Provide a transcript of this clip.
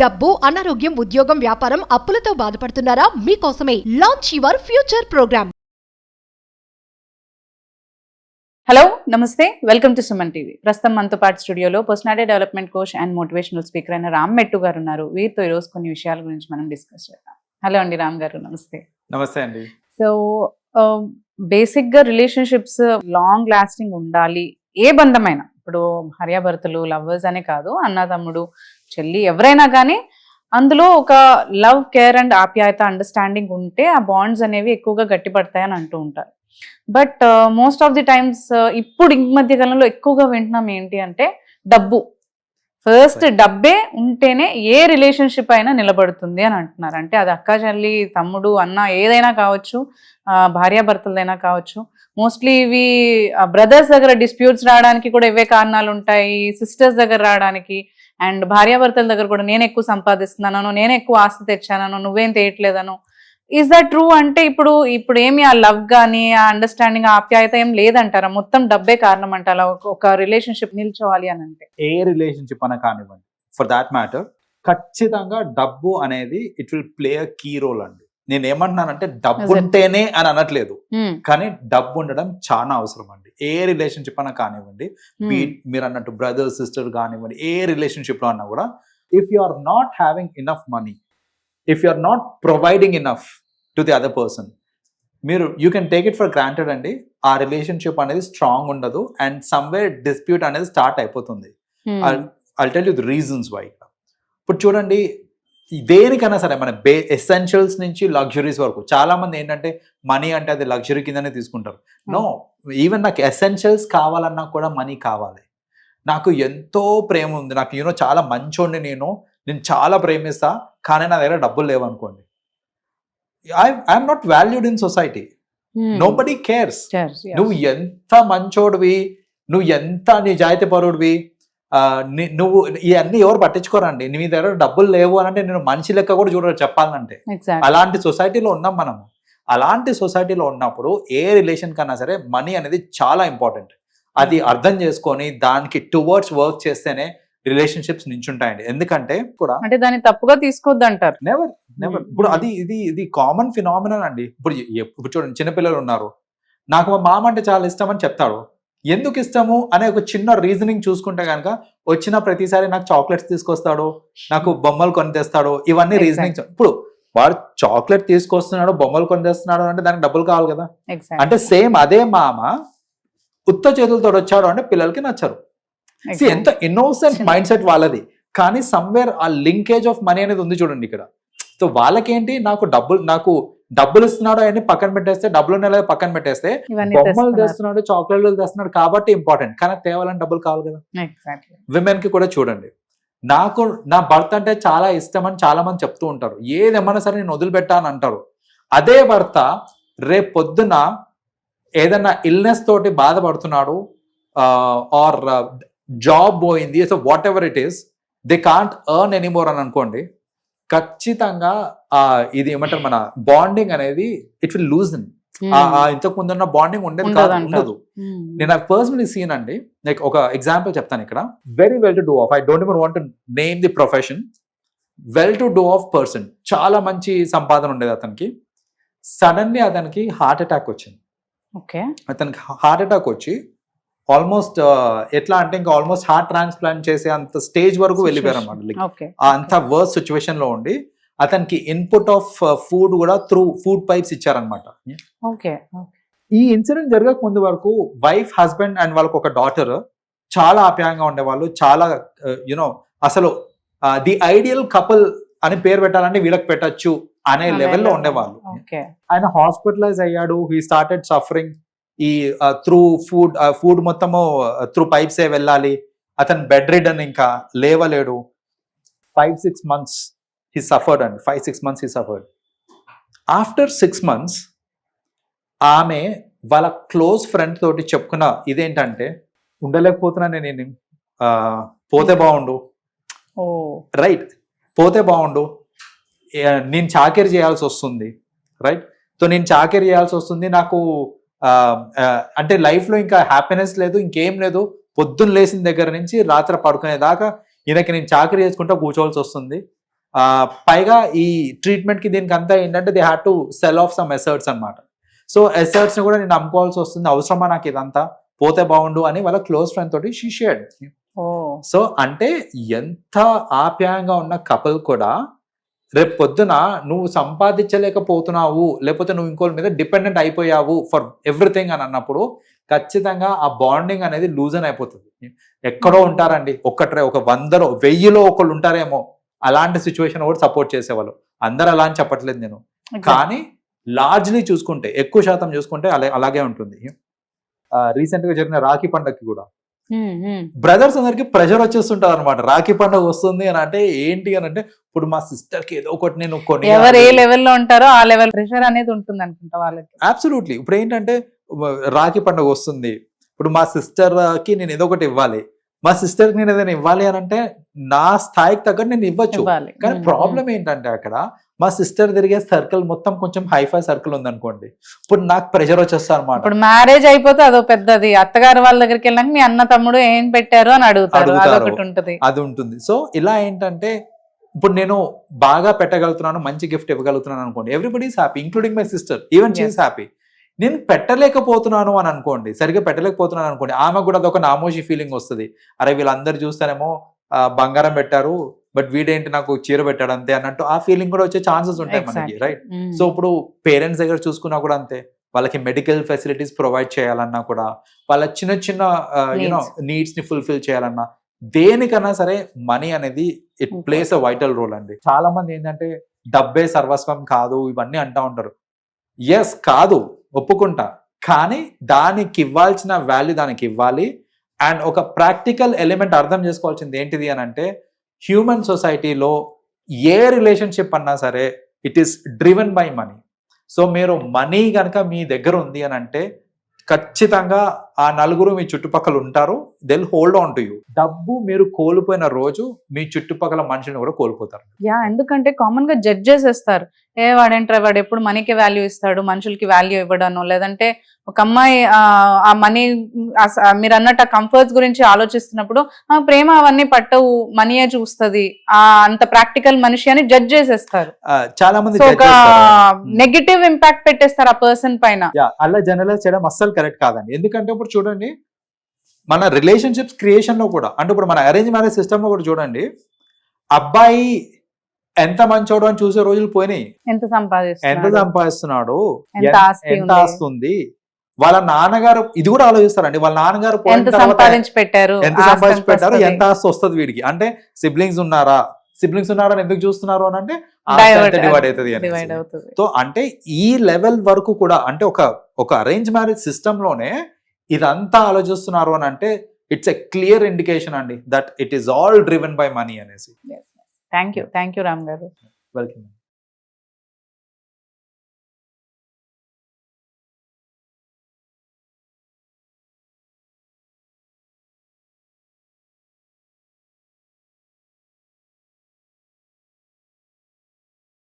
డబ్బు, అనారోగ్యం, ఉద్యోగం, వ్యాపారం, అప్పులతో బాధపడుతున్నారా? మీకోసమే launch your future program. Hello నమస్తే, వెల్కమ్ టు సుమన్ టీవీ. ప్రస్తుతం మనతో పాటు స్టూడియోలో personality development coach and motivational speaker అయిన రామ్ మెట్టు గారు ఉన్నారు. వీరితో ఈరోజు కొన్ని విషయాల గురించి మనం డిస్కస్ చేద్దాం. హలో అండి రామ్ గారు, నమస్తే. నమస్తే అండి. సో బేసిక్ గా రిలేషన్షిప్స్ లాంగ్ లాస్టింగ్ ఉండాలి. ఏ బంధమైనా, ఇప్పుడు భార్యాభర్తలు, లవ్వర్స్ అనే కాదు, అన్న తమ్ముడు, చెల్లి, ఎవరైనా కానీ అందులో ఒక లవ్, కేర్ అండ్ ఆప్యాయత, అండర్స్టాండింగ్ ఉంటే ఆ బాండ్స్ అనేవి ఎక్కువగా గట్టిపడతాయని అంటూ ఉంటారు. But most of the times ఇప్పుడు ఈ మధ్య కాలంలో ఎక్కువగా వింటున్నాం ఏంటి అంటే డబ్బు. ఫస్ట్ డబ్బే ఉంటేనే ఏ రిలేషన్షిప్ అయినా నిలబడుతుంది అని అంటున్నారు. అంటే అది అక్క, చెల్లి, తమ్ముడు, అన్న ఏదైనా కావచ్చు, భార్యాభర్తలదైనా కావచ్చు. మోస్ట్లీ ఇవి బ్రదర్స్ దగ్గర డిస్ప్యూట్స్ రావడానికి కూడా ఇవే కారణాలు ఉంటాయి, సిస్టర్స్ దగ్గర రావడానికి, అండ్ భార్యాభర్తల దగ్గర కూడా నేను ఎక్కువ సంపాదిస్తున్నాను, నేను ఎక్కువ ఆస్తి తెచ్చాను, నువ్వేం తేయట్లేదను. Is that true? అంటే ఇప్పుడు ఏమి ఆ లవ్ కానీ, ఆ అండర్స్టాండింగ్, ఆప్యాయత ఏం లేదంటారా? మొత్తం డబ్బే కారణం అంటారా ఒక రిలేషన్షిప్ నిల్చోవాలి అని అంటే? ఏ రిలేషన్షిప్ అన్న కానివ్వండి, ఫర్ దాట్ మ్యాటర్, ఖచ్చితంగా డబ్బు అనేది it will play a key role అండి. నేను ఏమంటున్నానంటే డబ్బు ఉంటేనే అని అనట్లేదు, కానీ డబ్బు ఉండడం చాలా అవసరం అండి. ఏ రిలేషన్షిప్ అన్నా కానివ్వండి, మీరు అన్నట్టు బ్రదర్, సిస్టర్ కానివ్వండి, ఏ రిలేషన్షిప్ లో అన్నా కూడా, if you are not having enough money, if you are not providing enough to the other person, you can take it for granted అండి. ఆ రిలేషన్షిప్ అనేది స్ట్రాంగ్ ఉండదు అండ్ సమ్వేర్ డిస్ప్యూట్ అనేది start అయిపోతుంది. I'll tell you the reasons why. ఇప్పుడు చూడండి, దేనికైనా సరే మన ఎసెన్షియల్స్ నుంచి లగ్జరీస్ వరకు చాలా మంది ఏంటంటే మనీ అంటే అది లగ్జరీ కిందనే తీసుకుంటారు. నో, ఈవెన్ నాకు ఎసెన్షియల్స్ కావాలన్నా కూడా మనీ కావాలి. నాకు ఎంతో ప్రేమ ఉంది, నాకు చాలా మంచోడిని, నేను చాలా ప్రేమిస్తా, కానీ నా దగ్గర డబ్బులు లేవనుకోండి, I am not valued in society. Nobody cares. నువ్వు ఎంత మంచోడివి, నువ్వు ఎంత నిజాయితీ పరుడివి, నువ్వు ఇవన్నీ ఎవరు పట్టించుకోరండి. నీ దగ్గర డబ్బులు లేవు అని అంటే నేను మనిషి లెక్క కూడా చూడరు చెప్పాలంటే. అలాంటి సొసైటీలో ఉన్నాం మనము. అలాంటి సొసైటీలో ఉన్నప్పుడు ఏ రిలేషన్ కన్నా సరే మనీ అనేది చాలా ఇంపార్టెంట్. అది అర్థం చేసుకొని దానికి టువర్డ్స్ వర్క్ చేస్తేనే రిలేషన్షిప్స్ నించుంటాయండి. ఎందుకంటే కూడా అంటే దాన్ని తప్పుగా తీసుకోవద్దు అంటారు. నెవర్. ఇప్పుడు ఇది కామన్ ఫినామినన్ అండి. ఇప్పుడు చూడండి, చిన్నపిల్లలు ఉన్నారు, నాకు మా మామ అంటే చాలా ఇష్టం అని చెప్తాడు. ఎందుకు ఇష్టము అనే ఒక చిన్న రీజనింగ్ చూసుకుంటే కనుక, వచ్చిన ప్రతిసారి నాకు చాక్లెట్స్ తీసుకొస్తాడు, నాకు బొమ్మలు కొని తెస్తాడు, ఇవన్నీ రీజనింగ్. ఇప్పుడు వాడు చాక్లెట్ తీసుకొస్తున్నాడు, బొమ్మలు కొని తెస్తున్నాడు అంటే దానికి డబ్బులు కావాలి కదా. అంటే సేమ్ అదే మామ ఉత్త చేతులతో వచ్చాడు అంటే పిల్లలకి నచ్చరు. ఎంత ఇన్నోసెంట్ మైండ్ సెట్ వాళ్ళది, కానీ సమ్వేర్ ఆ లింకేజ్ ఆఫ్ మనీ అనేది ఉంది చూడండి ఇక్కడ. సో వాళ్ళకేంటి, నాకు డబ్బులు ఇస్తున్నాడు అని పక్కన పెట్టేస్తే, డబ్బులు నెల పక్కన పెట్టేస్తే, బొమ్మలు తెస్తున్నాడు, చాక్లెట్లు తెస్తున్నాడు కాబట్టి ఇంపార్టెంట్, కానీ తేవాలని డబ్బులు కావాలి కదా. విమెన్ కి కూడా చూడండి, నాకు నా భర్త అంటే చాలా ఇష్టం అని చాలా మంది చెప్తూ ఉంటారు. ఏదేమన్నా సరే నేను వదిలిపెట్టాను అంటారు. అదే భర్త రేపు పొద్దున ఏదన్నా ఇల్నెస్ తోటి బాధపడుతున్నాడు, ఆర్ జాబ్ పోయింది, so what ever it is, they can't earn anymore అని అనుకోండి, ఖచ్చితంగా ఇది ఏమంటారు, మన బాండింగ్ అనేది ఇట్ విల్ లూజన్. ఇంతకు ముందు ఉన్న బాండింగ్ ఉండదు. నేను పర్సనలీ సీన్ అండి, లైక్ ఒక ఎగ్జాంపుల్ చెప్తాను ఇక్కడ. Very well to do of, I don't even want to name the profession, well to do of person, చాలా మంచి సంపాదన ఉండేది అతనికి. సడన్లీ అతనికి హార్ట్ అటాక్ వచ్చింది. అతనికి హార్ట్ అటాక్ వచ్చి ఆల్మోస్ట్ ఎట్లా అంటే ఇంకా ఆల్మోస్ట్ హార్ట్ ట్రాన్స్ప్లాంట్ చేసే అంత స్టేజ్ వరకు వెళ్ళిపోయారు అన్నమాట. అంత వర్స్ సిచ్యువేషన్ లో ఉండి అతనికి ఇన్పుట్ ఆఫ్ ఫుడ్ కూడా త్రూ ఫుడ్ పైప్స్ ఇచ్చారనమాట. ఈ ఇన్సిడెంట్ జరగక ముందు వరకు వైఫ్, హస్బెండ్ అండ్ వాళ్ళకు ఒక డాటర్ చాలా ఆప్యాయంగా ఉండేవాళ్ళు. చాలా అసలు ది ఐడియల్ కపుల్ అని పేరు పెట్టాలంటే వీళ్ళకి పెట్టచ్చు అనే లెవెల్లో ఉండేవాళ్ళు. ఆయన హాస్పిటలైజ్ అయ్యాడు, హీ స్టార్టెడ్ సఫరింగ్. ఈ త్రూ ఫుడ్ మొత్తము త్రూ పైప్సే వెళ్ళాలి. అతను బెడ్ రిడన్, ఇంకా లేవలేడు. 5-6 months he suffered అండి. 5-6 months he suffered. After 6 months ఆమె వాళ్ళ క్లోజ్ ఫ్రెండ్ తోటి చెప్పుకున్న ఇదేంటంటే, ఉండలేకపోతున్నా నేను, పోతే బాగుండు, రైట్, పోతే బాగుండు, నేను చాకరీ చేయాల్సి వస్తుంది, రైట్. సో నేను చాకరీ చేయాల్సి వస్తుంది, నాకు అంటే లైఫ్ లో ఇంకా హ్యాపీనెస్ లేదు, ఇంకేం లేదు, పొద్దున్న లేచిన దగ్గర నుంచి రాత్రి పడుకునేదాకా ఈయనకి నేను చాకరీ చేసుకుంటూ కూర్చోవాల్సి వస్తుంది. పైగా ఈ ట్రీట్మెంట్ కి దీనికి అంతా ఏంటంటే they had to sell off some assets అనమాట. సో ఎసర్ట్స్ ని కూడా నేను అమ్ముకోవాల్సి వస్తుంది, అవసరమా నాకు ఇదంతా, పోతే బాగుండు అని వాళ్ళ క్లోజ్ ఫ్రెండ్ తోటి షీ షేర్డ్. సో అంటే ఎంత ఆప్యాయంగా ఉన్న కపుల్ కూడా రేపు పొద్దున నువ్వు సంపాదించలేకపోతున్నావు, లేకపోతే నువ్వు ఇంకోటి మీద డిపెండెంట్ అయిపోయావు ఫర్ ఎవ్రీథింగ్ అని అన్నప్పుడు ఖచ్చితంగా ఆ బాండింగ్ అనేది లూజన్ అయిపోతుంది. ఎక్కడో ఉంటారండి, ఒక 100లో 1000లో ఒకళ్ళు ఉంటారేమో అలాంటి సిచ్యువేషన్ కూడా సపోర్ట్ చేసేవాళ్ళు. అందరు అలా అని చెప్పట్లేదు నేను, కానీ లార్జ్లీ చూసుకుంటే, ఎక్కువ శాతం చూసుకుంటే అలాగే ఉంటుంది. రీసెంట్ గా జరిగిన రాఖీ పండగకి కూడా బ్రదర్స్ అందరికి ప్రెషర్ వచ్చేస్తుంటది అనమాట. రాఖీ పండుగ వస్తుంది అని అంటే ఏంటి అని అంటే, ఇప్పుడు మా సిస్టర్ కి ఏదో ఒకటి నేను కొన్ని, ఎవరు ఏ లెవెల్లో ఉంటారో ఆ లెవెల్ ప్రెషర్ అనేది ఉంటుంది అనుకుంటా వాళ్ళకి. అబ్సల్యూట్లీ. ఇప్పుడు ఏంటంటే రాఖీ పండుగ వస్తుంది, ఇప్పుడు మా సిస్టర్ కి నేను ఏదో ఒకటి ఇవ్వాలి, మా సిస్టర్ కి నేను ఏదైనా ఇవ్వాలి అని అంటే నా స్థాయికి తగ్గట్టు నేను ఇవ్వచ్చు. కానీ ప్రాబ్లం ఏంటంటే అక్కడ మా సిస్టర్ తిరిగే సర్కిల్ మొత్తం కొంచెం హైఫై సర్కిల్ ఉంది అనుకోండి, ఇప్పుడు నాకు ప్రెషర్ వచ్చేస్తా అనమాట. ఇప్పుడు మ్యారేజ్ అయిపోతే అదో పెద్దది, అత్తగారు వాళ్ళ దగ్గరికి వెళ్ళాక మీ అన్న తమ్ముడు ఏం పెట్టారు అని అడుగుతారు, అది ఉంటుంది. సో ఇలా ఏంటంటే ఇప్పుడు నేను బాగా పెట్టగలుగుతున్నాను, మంచి గిఫ్ట్ ఇవ్వగలుగుతున్నాను అనుకోండి, everybody is happy including my sister, even she is happy. నేను పెట్టలేకపోతున్నాను అని అనుకోండి, సరిగ్గా పెట్టలేకపోతున్నాను అనుకోండి, ఆమె కూడా అదొక నామోషి ఫీలింగ్ వస్తుంది. అరే వీళ్ళందరూ చూస్తానేమో బంగారం పెట్టారు, బట్ వీడేంటి నాకు చీర పెట్టాడు అంతే అన్నట్టు ఆ ఫీలింగ్ కూడా వచ్చే ఛాన్సెస్ ఉంటాయి మనకి, రైట్? సో ఇప్పుడు పేరెంట్స్ దగ్గర చూసుకున్నా కూడా అంతే, వాళ్ళకి మెడికల్ ఫెసిలిటీస్ ప్రొవైడ్ చేయాలన్నా కూడా, వాళ్ళ చిన్న యూనో నీడ్స్ ని ఫుల్ఫిల్ చేయాలన్నా, దేనికన్నా సరే మనీ అనేది it plays a vital role అండి. చాలా మంది ఏంటంటే డబ్బే సర్వస్వం కాదు ఇవన్నీ అంటా ఉంటారు. ఎస్ కాదు, ఒప్పుకుంటా, కానీ దానికి ఇవ్వాల్సిన వాల్యూ దానికి ఇవ్వాలి. అండ్ ఒక ప్రాక్టికల్ ఎలిమెంట్ అర్థం చేసుకోవాల్సింది ఏంటిది అని అంటే, హ్యూమన్ సొసైటీలో ఏ రిలేషన్షిప్ అన్నా సరే it is driven by money. So మీరు మనీ కనుక మీ దగ్గర ఉంది అని అంటే ఖచ్చితంగా ఆ నలుగురు మీ చుట్టుపక్కల ఉంటారు, they will hold on to you. డబ్బు మీరు కోల్పోయిన రోజు మీ చుట్టుపక్కల మనుషులను కూడా కోల్పోతారు. ఎందుకంటే కామన్ గా జడ్జ్ చేసేస్తారు, వాడేంట్రా వాడు ఎప్పుడు మనీకి వాల్యూ ఇస్తాడు, మనుషులకి వాల్యూ ఇవ్వడాను. లేదంటే ఒక అమ్మాయి ఆ మనీ, మీరు అన్నట్టు ఆ కంఫర్ట్స్ గురించి ఆలోచిస్తున్నప్పుడు ఆ ప్రేమ అవన్నీ పట్టవు, మనీయే చూస్తుంది, అంత ప్రాక్టికల్ మనిషి అని జడ్జ్ చేసేస్తారు. చాలా మంది ఒక నెగటివ్ ఇంపాక్ట్ పెట్టేస్తారు ఆ పర్సన్ పైన. అలా జనరలైజ్ చేయడం అస్సలు కరెక్ట్ కాదండి. ఎందుకంటే ఇప్పుడు చూడండి, మన రిలేషన్షిప్స్ క్రియేషన్ లో కూడా, అంటే ఇప్పుడు మన అరేంజ్ మ్యారేజ్ సిస్టమ్ లో కూడా చూడండి, అబ్బాయి ఎంత మంచోడు అని చూసే రోజులు పోయినాయి. ఎంత సంపాదిస్తున్నాడు, ఎంత ఆస్తుంది, వాళ్ళ నాన్నగారు ఇది కూడా ఆలోచిస్తారండి. వాళ్ళ నాన్నగారు ఎంత సంపాదించి పెట్టారు, ఎంత ఆస్తి వస్తుంది వీడికి, అంటే సిబ్లింగ్స్ ఉన్నారా అని ఎందుకు చూస్తున్నారు అని అంటే డివైడ్ అవుతుంది. సో అంటే ఈ లెవెల్ వరకు కూడా, అంటే ఒక అరేంజ్ మ్యారేజ్ సిస్టమ్ లోనే ఇదంతా ఆలోచిస్తున్నారు అని అంటే ఇట్స్ ఎ క్లియర్ ఇండికేషన్ అండి that it is all driven by money అనేసి. థ్యాంక్ యూ రామ్ గారు. వెల్కమ్.